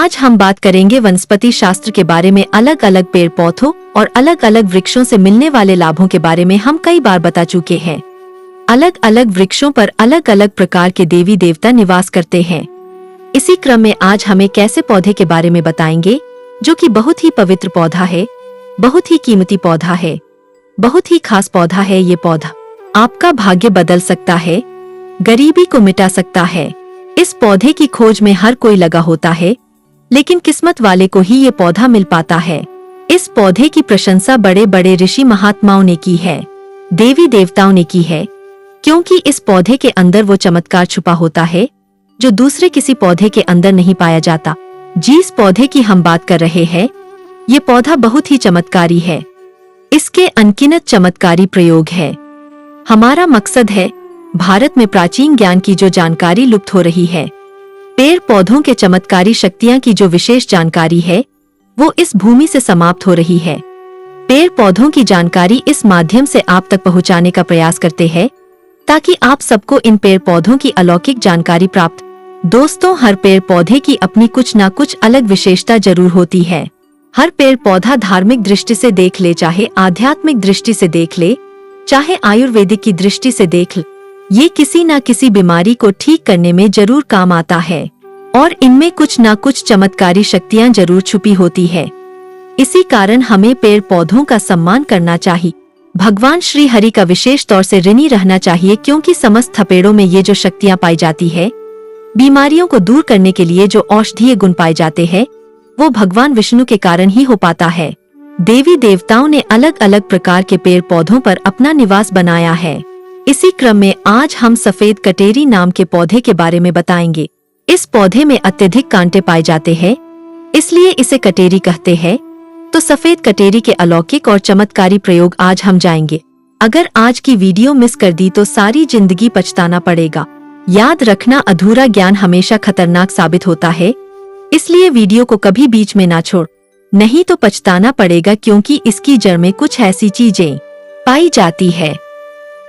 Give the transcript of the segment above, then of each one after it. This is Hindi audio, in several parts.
आज हम बात करेंगे वनस्पति शास्त्र के बारे में। अलग अलग पेड़ पौधों और अलग अलग वृक्षों से मिलने वाले लाभों के बारे में हम कई बार बता चुके हैं। अलग अलग वृक्षों पर अलग अलग प्रकार के देवी देवता निवास करते हैं। इसी क्रम में आज हम एक ऐसे पौधे के बारे में बताएंगे जो कि बहुत ही पवित्र पौधा है, बहुत ही कीमती पौधा है, बहुत ही खास पौधा है। ये पौधा आपका भाग्य बदल सकता है, गरीबी को मिटा सकता है। इस पौधे की खोज में हर कोई लगा होता है, लेकिन किस्मत वाले को ही ये पौधा मिल पाता है। इस पौधे की प्रशंसा बड़े बड़े ऋषि महात्माओं ने की है, देवी देवताओं ने की है, क्योंकि इस पौधे के अंदर वो चमत्कार छुपा होता है जो दूसरे किसी पौधे के अंदर नहीं पाया जाता। जिस पौधे की हम बात कर रहे हैं, ये पौधा बहुत ही चमत्कारी है। इसके अनगिनत चमत्कारी प्रयोग है। हमारा मकसद है भारत में प्राचीन ज्ञान की जो जानकारी लुप्त हो रही है, पेड़ पौधों के चमत्कारी शक्तियां की जो विशेष जानकारी है, वो इस भूमि से समाप्त हो रही है। पेड़ पौधों की जानकारी इस माध्यम से आप तक पहुंचाने का प्रयास करते हैं ताकि आप सबको इन पेड़ पौधों की अलौकिक जानकारी प्राप्त। दोस्तों, हर पेड़ पौधे की अपनी कुछ ना कुछ अलग विशेषता जरूर होती है। हर पेड़ पौधा धार्मिक दृष्टि से देख ले, चाहे आध्यात्मिक दृष्टि से देख ले, चाहे आयुर्वेदिक की दृष्टि से देख ले, ये किसी न किसी बीमारी को ठीक करने में जरूर काम आता है और इनमें कुछ न कुछ चमत्कारी शक्तियां जरूर छुपी होती है। इसी कारण हमें पेड़ पौधों का सम्मान करना चाहिए। भगवान श्री हरि का विशेष तौर से ऋणी रहना चाहिए, क्योंकि समस्त पेड़ों में ये जो शक्तियां पाई जाती है, बीमारियों को दूर करने के लिए जो औषधीय गुण पाए जाते हैं, वो भगवान विष्णु के कारण ही हो पाता है। देवी देवताओं ने अलग अलग प्रकार के पेड़ पौधों पर अपना निवास बनाया है। इसी क्रम में आज हम सफेद कटेरी नाम के पौधे के बारे में बताएंगे। इस पौधे में अत्यधिक कांटे पाए जाते हैं, इसलिए इसे कटेरी कहते हैं। तो सफेद कटेरी के अलौकिक और चमत्कारी प्रयोग आज हम जाएंगे। अगर आज की वीडियो मिस कर दी तो सारी जिंदगी पछताना पड़ेगा। याद रखना, अधूरा ज्ञान हमेशा खतरनाक साबित होता है, इसलिए वीडियो को कभी बीच में ना छोड़, नहीं तो पछताना पड़ेगा, क्योंकि इसकी जड़ में कुछ ऐसी चीजें पाई जाती है,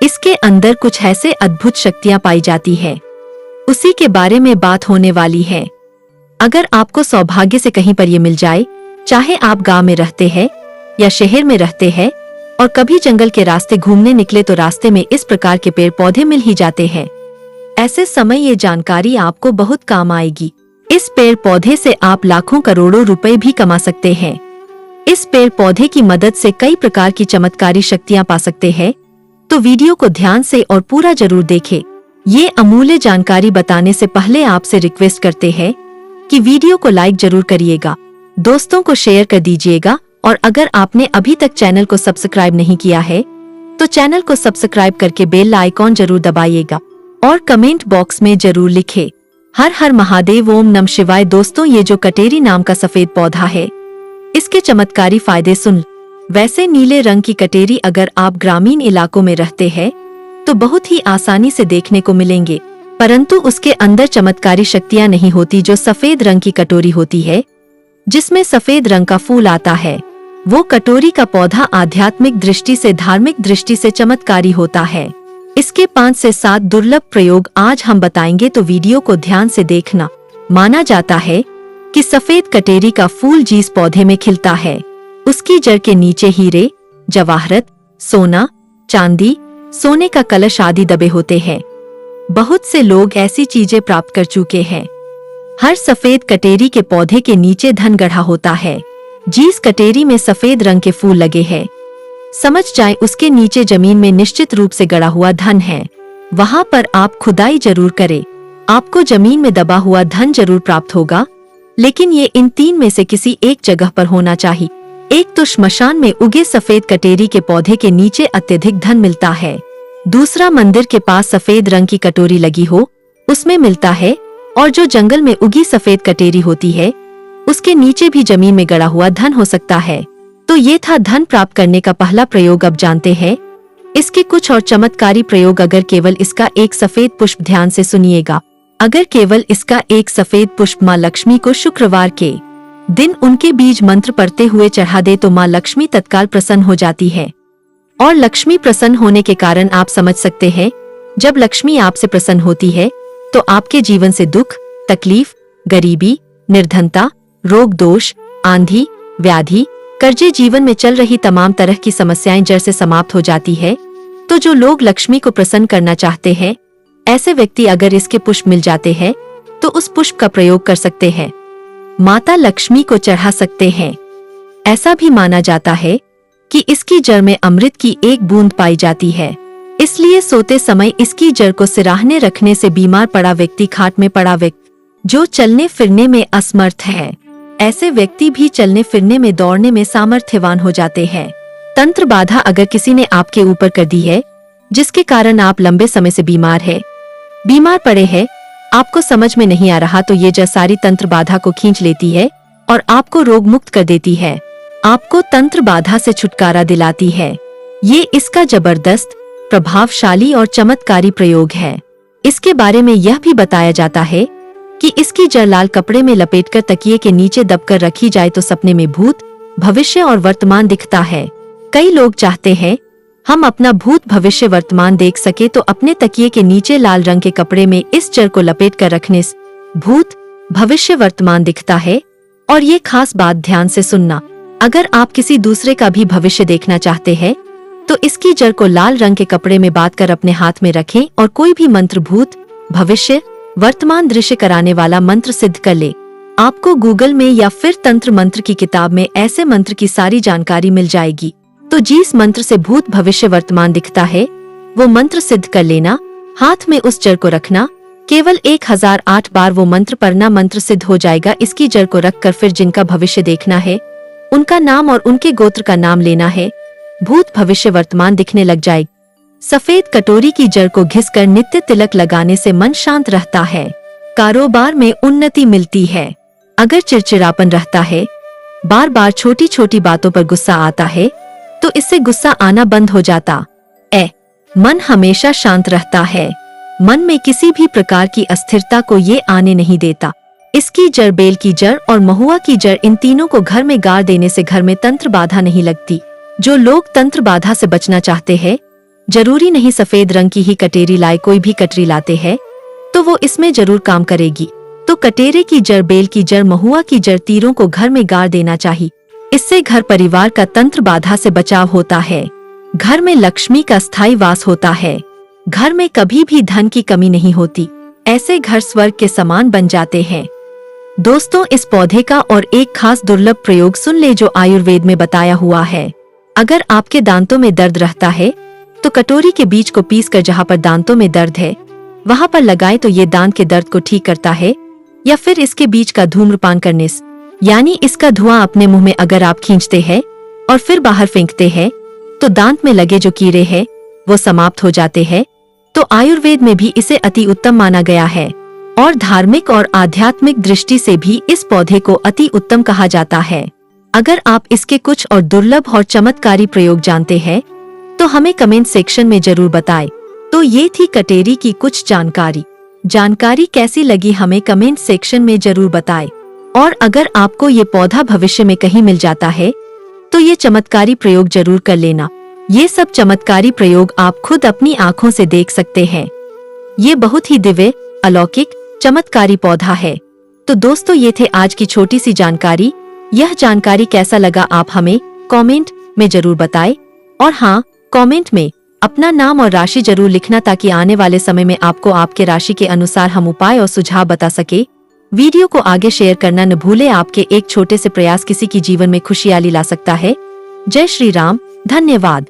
इसके अंदर कुछ ऐसे अद्भुत शक्तियां पाई जाती है, उसी के बारे में बात होने वाली है। अगर आपको सौभाग्य से कहीं पर ये मिल जाए, चाहे आप गांव में रहते हैं या शहर में रहते हैं, और कभी जंगल के रास्ते घूमने निकले तो रास्ते में इस प्रकार के पेड़ पौधे मिल ही जाते हैं। ऐसे समय ये जानकारी आपको बहुत काम आएगी। इस पेड़ पौधे से आप लाखों करोड़ों रुपए भी कमा सकते हैं। इस पेड़ पौधे की मदद से कई प्रकार की चमत्कारी शक्तियां पा सकते हैं। तो वीडियो को ध्यान से और पूरा जरूर देखें। ये अमूल्य जानकारी बताने से पहले आपसे रिक्वेस्ट करते हैं कि वीडियो को लाइक जरूर करिएगा, दोस्तों को शेयर कर दीजिएगा, और अगर आपने अभी तक चैनल को सब्सक्राइब नहीं किया है तो चैनल को सब्सक्राइब करके बेल आइकॉन जरूर दबाइएगा और कमेंट बॉक्स में जरूर लिखे हर हर महादेव, ओम नमः शिवाय। दोस्तों, ये जो कटेरी नाम का सफेद पौधा है, इसके चमत्कारी फायदे सुन। वैसे नीले रंग की कटेरी अगर आप ग्रामीण इलाकों में रहते हैं तो बहुत ही आसानी से देखने को मिलेंगे, परंतु उसके अंदर चमत्कारी शक्तियां नहीं होती। जो सफेद रंग की कटोरी होती है, जिसमें सफेद रंग का फूल आता है, वो कटोरी का पौधा आध्यात्मिक दृष्टि से, धार्मिक दृष्टि से चमत्कारी होता है। इसके 5 से 7 दुर्लभ प्रयोग आज हम बताएंगे, तो वीडियो को ध्यान से देखना। माना जाता है कि सफेद कटेरी का फूल जिस पौधे में खिलता है, उसकी जड़ के नीचे हीरे, जवाहरत, सोना, चांदी, सोने का कलश आदि दबे होते हैं। बहुत से लोग ऐसी चीजें प्राप्त कर चुके हैं। हर सफेद कटेरी के पौधे के नीचे धन गढ़ा होता है। जिस कटेरी में सफेद रंग के फूल लगे हैं, समझ जाए उसके नीचे जमीन में निश्चित रूप से गड़ा हुआ धन है। वहां पर आप खुदाई जरूर करें, आपको जमीन में दबा हुआ धन जरूर प्राप्त होगा, लेकिन ये इन 3 में से किसी एक जगह पर होना चाहिए। एक तो श्मशान में उगे सफेद कटेरी के पौधे के नीचे अत्यधिक धन मिलता है। दूसरा, मंदिर के पास सफेद रंग की कटोरी लगी हो, उसमें मिलता है। और जो जंगल में उगी सफेद कटेरी होती है, उसके नीचे भी जमीन में गड़ा हुआ धन हो सकता है। तो ये था धन प्राप्त करने का पहला प्रयोग। अब जानते हैं इसके कुछ और चमत्कारी प्रयोग। अगर केवल इसका एक सफेद पुष्प, ध्यान से सुनिएगा, अगर केवल इसका एक सफेद पुष्प माँ लक्ष्मी को शुक्रवार के दिन उनके बीज मंत्र पढ़ते हुए चढ़ा दे तो माँ लक्ष्मी तत्काल प्रसन्न हो जाती है। और लक्ष्मी प्रसन्न होने के कारण आप समझ सकते हैं, जब लक्ष्मी आपसे प्रसन्न होती है तो आपके जीवन से दुख, तकलीफ, गरीबी, निर्धनता, रोग दोष, आंधी, व्याधि, कर्जे, जीवन में चल रही तमाम तरह की समस्याएं जड़ से समाप्त हो जाती है। तो जो लोग लक्ष्मी को प्रसन्न करना चाहते हैं, ऐसे व्यक्ति अगर इसके पुष्प मिल जाते हैं तो उस पुष्प का प्रयोग कर सकते हैं, माता लक्ष्मी को चढ़ा सकते हैं। ऐसा भी माना जाता है कि इसकी जड़ में अमृत की एक बूंद पाई जाती है, इसलिए सोते समय इसकी जड़ को सिराहने रखने से बीमार पड़ा व्यक्ति, खाट में पड़ा व्यक्ति, जो चलने फिरने में असमर्थ है, ऐसे व्यक्ति भी चलने फिरने में, दौड़ने में सामर्थ्यवान हो जाते हैं। तंत्र बाधा अगर किसी ने आपके ऊपर कर दी है, जिसके कारण आप लंबे समय से बीमार पड़े हैं, आपको समझ में नहीं आ रहा, तो ये जड़ सारी तंत्र बाधा को खींच लेती है और आपको रोग मुक्त कर देती है, आपको तंत्र बाधा से छुटकारा दिलाती है। ये इसका जबरदस्त, प्रभावशाली और चमत्कारी प्रयोग है। इसके बारे में यह भी बताया जाता है कि इसकी जड़ लाल कपड़े में लपेटकर तकिए के नीचे दबकर रखी जाए तो सपने में भूत, भविष्य और वर्तमान दिखता है। कई लोग चाहते हैं हम अपना भूत, भविष्य, वर्तमान देख सके, तो अपने तकिए के नीचे लाल रंग के कपड़े में इस जड़ को लपेटकर रखने से भूत, भविष्य, वर्तमान दिखता है। और ये खास बात ध्यान से सुनना, अगर आप किसी दूसरे का भी भविष्य देखना चाहते हैं तो इसकी जड़ को लाल रंग के कपड़े में बांधकर अपने हाथ में रखें और कोई भी मंत्र, भूत, भविष्य, वर्तमान दृश्य कराने वाला मंत्र सिद्ध कर ले। आपको गूगल में या फिर तंत्र मंत्र की किताब में ऐसे मंत्र की सारी जानकारी मिल जाएगी। तो जिस मंत्र से भूत, भविष्य, वर्तमान दिखता है वो मंत्र सिद्ध कर लेना, हाथ में उस जड़ को रखना, केवल 1008 बार वो मंत्र पढ़ना, मंत्र सिद्ध हो जाएगा। इसकी जड़ को रखकर फिर जिनका भविष्य देखना है उनका नाम और उनके गोत्र का नाम लेना है, भूत, भविष्य, वर्तमान दिखने लग जाएगी। सफेद कटोरी की जड़ को घिसकर नित्य तिलक लगाने से मन शांत रहता है, कारोबार में उन्नति मिलती है। अगर चिड़चिड़ापन रहता है, बार बार छोटी छोटी बातों पर गुस्सा आता है, तो इससे गुस्सा आना बंद हो जाता है। मन हमेशा शांत रहता है, मन में किसी भी प्रकार की अस्थिरता को ये आने नहीं देता। इसकी जड़, बेल की जड़ और महुआ की जड़, इन तीनों को घर में गाड़ देने से घर में तंत्र बाधा नहीं लगती। जो लोग तंत्र बाधा से बचना चाहते हैं, जरूरी नहीं सफेद रंग की ही कटेरी लाए, कोई भी कटरी लाते हैं तो वो इसमें जरूर काम करेगी। तो कटेरे की जड़, बेल की जड़, महुआ की जड़, तीरों को घर में गाड़ देना चाहिए। इससे घर परिवार का तंत्र बाधा से बचाव होता है, घर में लक्ष्मी का स्थायी वास होता है, घर में कभी भी धन की कमी नहीं होती, ऐसे घर स्वर्ग के समान बन जाते हैं। दोस्तों, इस पौधे का और एक खास दुर्लभ प्रयोग सुन ले जो आयुर्वेद में बताया हुआ है। अगर आपके दांतों में दर्द रहता है तो कटोरी के बीज को पीसकर जहाँ पर दांतों में दर्द है वहाँ पर लगाएं तो ये दांत के दर्द को ठीक करता है। या फिर इसके बीज का धूम्रपान करने से, यानी इसका धुआं अपने मुंह में अगर आप खींचते हैं और फिर बाहर फेंकते हैं तो दांत में लगे जो कीड़े हैं वो समाप्त हो जाते हैं। तो आयुर्वेद में भी इसे अति उत्तम माना गया है और धार्मिक और आध्यात्मिक दृष्टि से भी इस पौधे को अति उत्तम कहा जाता है। अगर आप इसके कुछ और दुर्लभ और चमत्कारी प्रयोग जानते हैं तो हमें कमेंट सेक्शन में जरूर बताएं। तो ये थी कटेरी की कुछ जानकारी कैसी लगी हमें कमेंट सेक्शन में जरूर बताएं। और अगर आपको ये पौधा भविष्य में कहीं मिल जाता है तो ये चमत्कारी प्रयोग जरूर कर लेना। ये सब चमत्कारी प्रयोग आप खुद अपनी आँखों से देख सकते हैं। ये बहुत ही दिव्य, अलौकिक, चमत्कारी पौधा है। तो दोस्तों, ये थे आज की छोटी सी जानकारी। यह जानकारी कैसा लगा आप हमें कमेंट में जरूर बताएं। और हाँ, कमेंट में अपना नाम और राशि जरूर लिखना ताकि आने वाले समय में आपको आपके राशि के अनुसार हम उपाय और सुझाव बता सके। वीडियो को आगे शेयर करना न भूले, आपके एक छोटे से प्रयास किसी की जीवन में खुशहाली ला सकता है। जय श्री राम, धन्यवाद।